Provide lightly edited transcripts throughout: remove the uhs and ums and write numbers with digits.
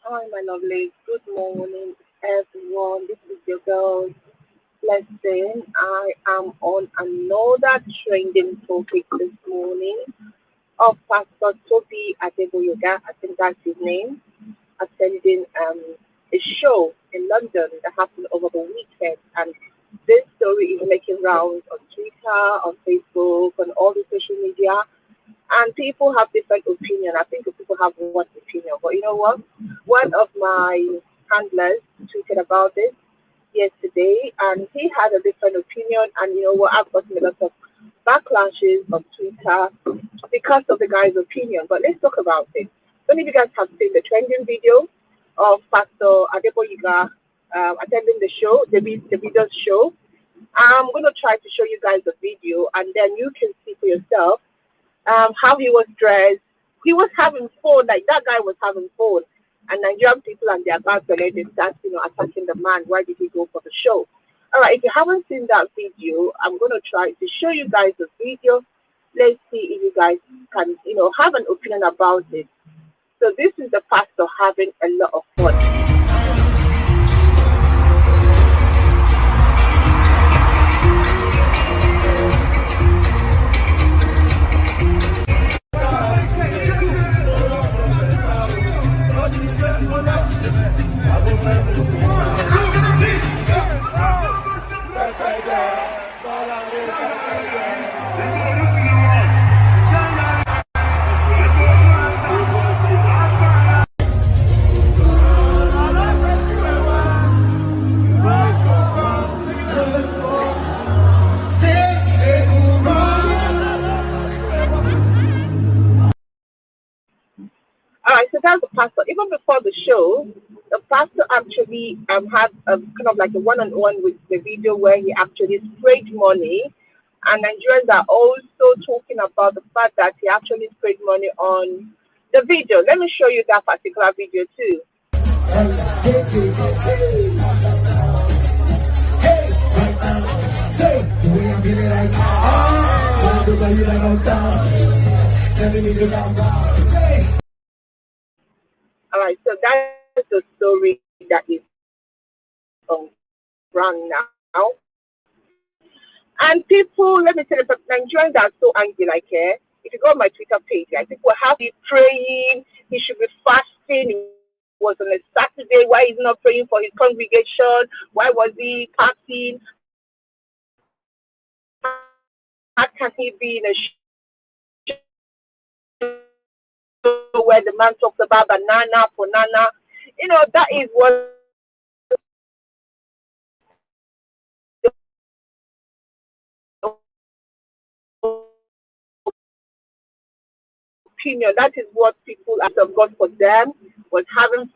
Hi, my lovely. Good morning, everyone. This is your girl, Blessing. I am on another trending topic this morning of Pastor Tobi Adegboyega. I think that's his name. Attending a show in London that happened over the weekend. And this story is making rounds on Twitter, on Facebook, on all the social media. And people have different opinion. I think people have one opinion. But you know what? One of my handlers tweeted about this yesterday, and he had a different opinion. And you know what? I've gotten a lot of backlashes on Twitter because of the guy's opinion. But let's talk about it. Some of you guys have seen the trending video of Pastor Adegboyega attending the show, the video's show. I'm going to try to show you guys the video, and then you can see for yourself how he was dressed. He was having fun, like that guy was having fun. And Nigerian people and their bags they start, attacking the man. Why did he go for the show? All right, if you haven't seen that video, I'm going to try to show you guys the video. Let's see if you guys can, have an opinion about it. So this is the pastor having a lot of fun. All right, so that's the pastor. Even before the show, the pastor actually had a kind of like a one-on-one with the video where he actually sprayed money, and Nigerians are also talking about the fact that he actually sprayed money on the video. Let me show you that particular video too. All right, so that's the story that is on ground now. And people, let me tell you, but Nigerians are so angry. Like, if you go on my Twitter page, like, people have been praying. He should be fasting. It was on a Saturday. Why is he not praying for his congregation? Why was he fasting? How can he be in a show where the man talks about banana for nana? That is what opinion. That is what people out of God for them was having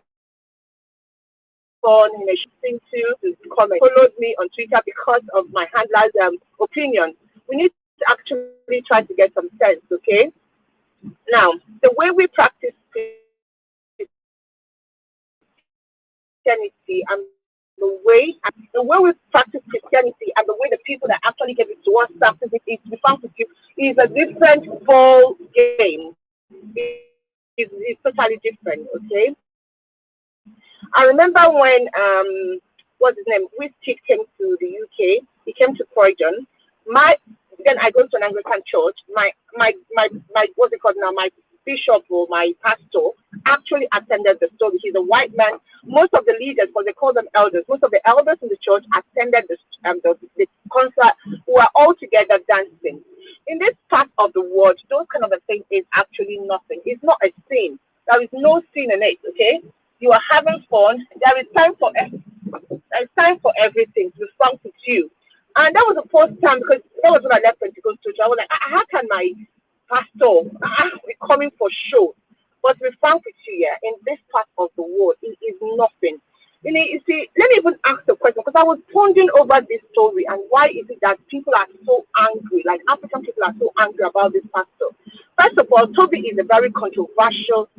fun in a shooting to comment. Followed me on Twitter because of my handler's opinion. We need to actually try to get some sense, okay? Now, the way we practice Christianity and the way we practice Christianity and the way the people that actually give it to us practice it is we found is a different ball game. It's totally different, okay? I remember when what's his name? Whiskey came to the UK. He came to Croydon. Then I go to an Anglican church. My what's it called now? My bishop or my pastor actually attended the service. He's a white man. Most of the leaders, because they call them elders, most of the elders in the church attended the concert. We were all together dancing. In this part of the world, those kind of a thing is actually nothing. It's not a sin. There is no sin in it. Okay, you are having fun. There is time for everything to be frank with you. And that was the first time because that was when I left Pentecost Church. I was like, how can my pastor be coming for show? But to be frank with you, yeah, in this part of the world, it is nothing. You see, let me even ask the question because I was pondering over this story and why is it that people are so angry, like African people are so angry about this pastor. First of all, Tobi is a very controversial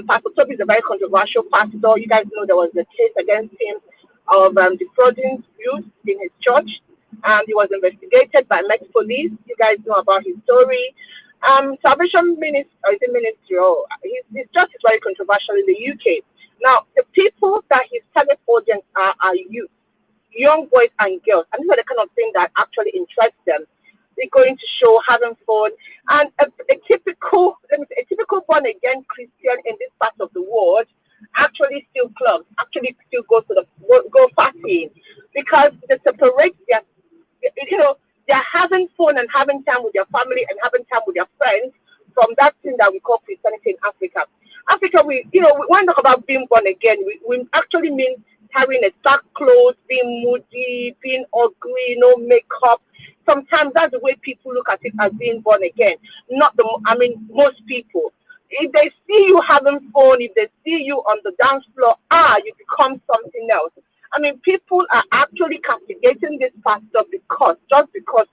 Pastor Tobi is a very controversial pastor. You guys know there was a case against him of defrauding youth in his church. He was investigated by Met Police. You guys know about his story. Salvation Ministry, or is it ministry? His church is very controversial in the UK. Now, the people that his target audience are youth, young boys and girls, and these are the kind of things that actually interest them. They're going to show having fun, and a typical, let me say, a typical born again Christian in this part of the world actually still clubs, actually still go to the go partying because they separate their, you know, they're having fun and having time with their family and having time with their friends from that thing that we call Christianity in Africa. Africa, when we talk about being born again, we actually mean carrying a dark clothes, being moody, being ugly, no makeup. Sometimes that's the way people look at it as being born again. Not the, I mean, most people. If they see you having fun, if they see you on the dance floor, you become something else. I mean, people are actually castigating this pastor just because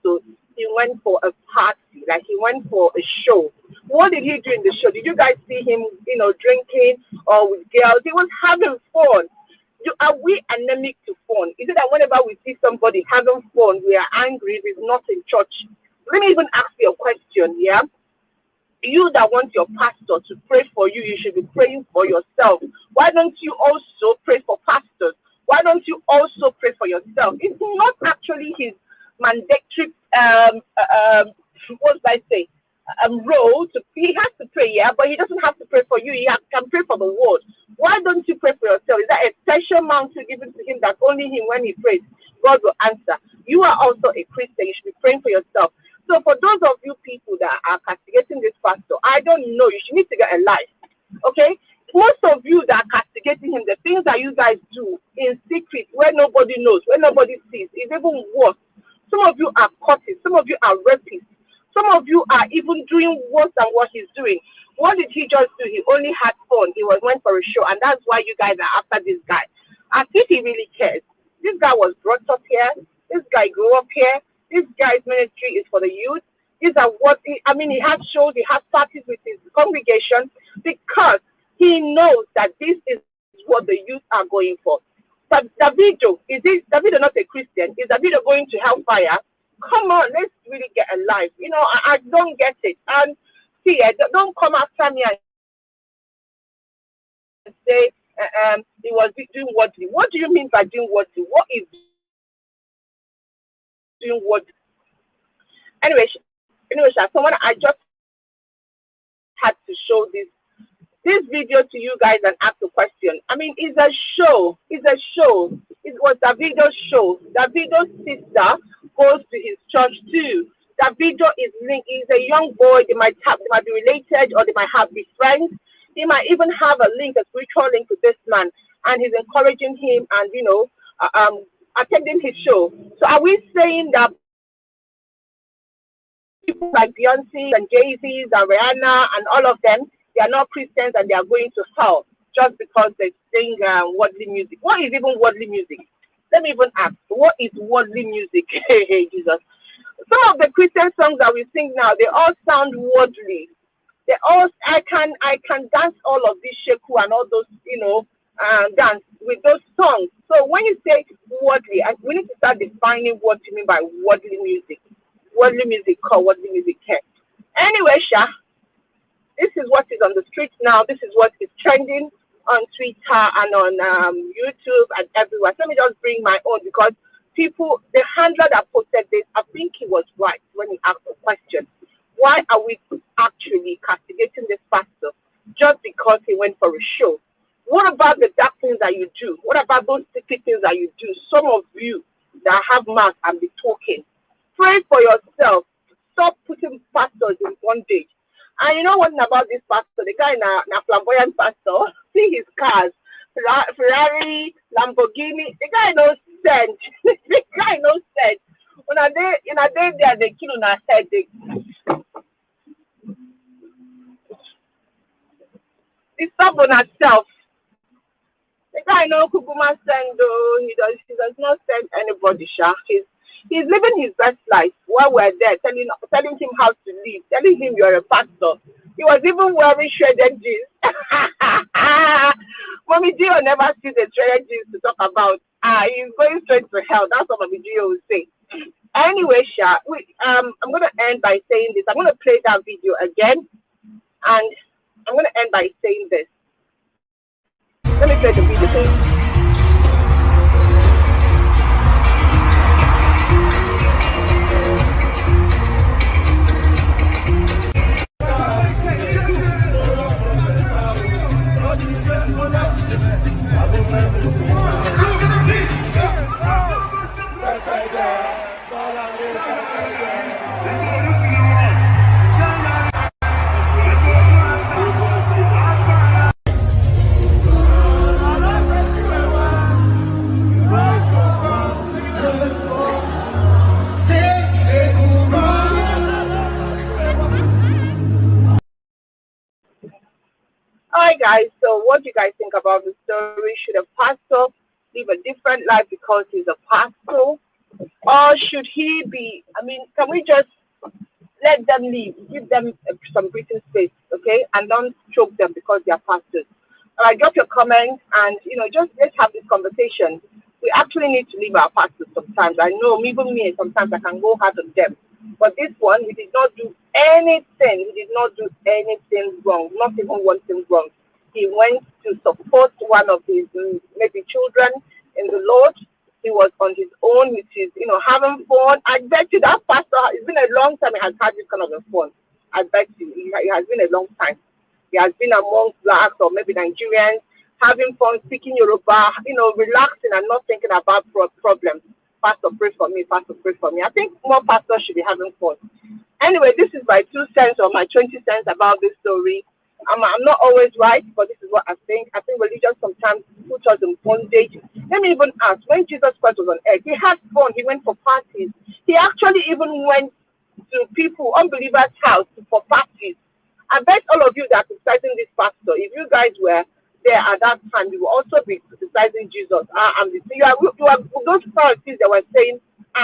he went for a party, like he went for a show. What did he do in the show? Did you guys see him, drinking or with girls? He was having fun. Are we anemic to fun? Is it that whenever we see somebody having fun, we are angry if it's not in church? Let me even ask you a question, yeah? You that want your pastor to pray for you, you should be praying for yourself. Why don't you also pray for pastors? Why don't you also pray for yourself? It's not actually his mandatory, what did I say, role. He has to pray, yeah, but he doesn't have to pray for you. Can pray for the world. Why don't you pray for yourself? Is that a special mountain given to him that only him, when he prays, God will answer? You are also a Christian. You should be praying for yourself. So for those of you people that are castigating this pastor, I don't know. You should need to get a life. Okay? Most of you that are castigating him, the things that you guys do in secret, where nobody knows, where nobody sees, is even worse. Some of you are cultists. Some of you are rapists. Some of you are even doing worse than what he's doing. What did he just do? He only had fun. He went for a show, and that's why you guys are after this guy. As if he really cares. This guy was brought up here. This guy grew up here. This guy's ministry is for the youth. These are he has shows, he has parties with his congregation because he knows that this is what the youth are going for. Davido, Davido not a Christian? Is Davido going to hellfire? Come on, let's really get alive. I don't get it. And see, don't come after me and say he was doing worldly. What do you mean by doing worldly? What is doing worldly? Anyway, someone I just had to show this video to you guys and ask a question. I mean, it's a show. It's a show. It was Davido's show. Davido's sister goes to his church too. Davido is linked. He's a young boy. They might be related, or they might be friends. He might even have a spiritual link to this man, and he's encouraging him and attending his show. So are we saying that people like Beyonce and Jay-Z and Rihanna and all of them, they are not Christians and they are going to hell just because they sing worldly music? What is even worldly music? Let me even ask, what is worldly music? Hey, Jesus. Some of the Christian songs that we sing now, they all sound worldly. I can dance all of this sheku and all those, dance with those songs. So when you say worldly, we need to start defining what you mean by worldly music. Worldly music called worldly music care. Anyway, this is what is on the streets now. This is what is trending on Twitter and on YouTube and everywhere. So let me just bring my own because the handler that posted this, I think he was right when he asked the question. Why are we actually castigating this pastor just because he went for a show? What about the dark things that you do? What about those secret things that you do? Some of you that have mouth and be talking. Pray for yourself. Stop putting pastors in bondage. And you know what about this pastor? The guy na flamboyant pastor. See his cars. Ferrari, Lamborghini. The guy knows sense. The guy knows sense. When I day there, they kill on our head. They stop on herself. The guy no Kukuma send though. He does not send anybody, He's living his best life while we're there, telling him how to live, telling him you're a pastor. He was even wearing shredded jeans. Mommy Gio never sees the shredded jeans to talk about. He's going straight to hell. That's what Mommy Gio will say. Anyway, I'm going to end by saying this. I'm going to play that video again. And I'm going to end by saying this. Let me play the video, please. Hi guys, so what do you guys think about the story? Should a pastor live a different life because he's a pastor? Or should he be, I mean, can we just let them live, give them some breathing space, okay? And don't choke them because they are pastors. Drop your comments and, just let's have this conversation. We actually need to leave our pastors sometimes. I know, even me, sometimes I can go hard on them. But this one, he did not do anything. He did not do anything wrong, not even one thing wrong. He went to support one of his maybe children in the Lord. He was on his own, which is, having fun. I bet you that pastor, it's been a long time he has had this kind of a fun. I bet you, it has been a long time. He has been among blacks or maybe Nigerians, having fun, speaking Yoruba, relaxing and not thinking about problems. Pastor, pray for me. Pastor, pray for me. I think more pastors should be having fun. Anyway, this is my 2 cents or my 20 cents about this story. I'm not always right, but this is what I think. I think religion sometimes puts us in bondage. Let me even ask, when Jesus Christ was on earth, he had fun. He went for parties. He actually even went to people, unbelievers' house for parties. I bet all of you that are criticizing this pastor, if you guys were there at that time, you will also be criticizing Jesus. You are those Pharisees that were saying,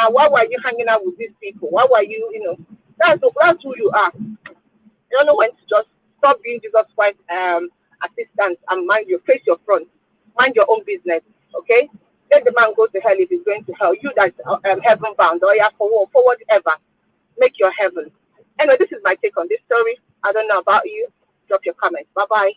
why were you hanging out with these people? Why were you, that's who you are. You don't know when to just stop being Jesus Christ's assistant and face your front. Mind your own business, okay? Let the man go to hell if he's going to hell. You that's heaven bound, or forward ever. Make your heaven. Anyway, this is my take on this story. I don't know about you. Drop your comments. Bye-bye.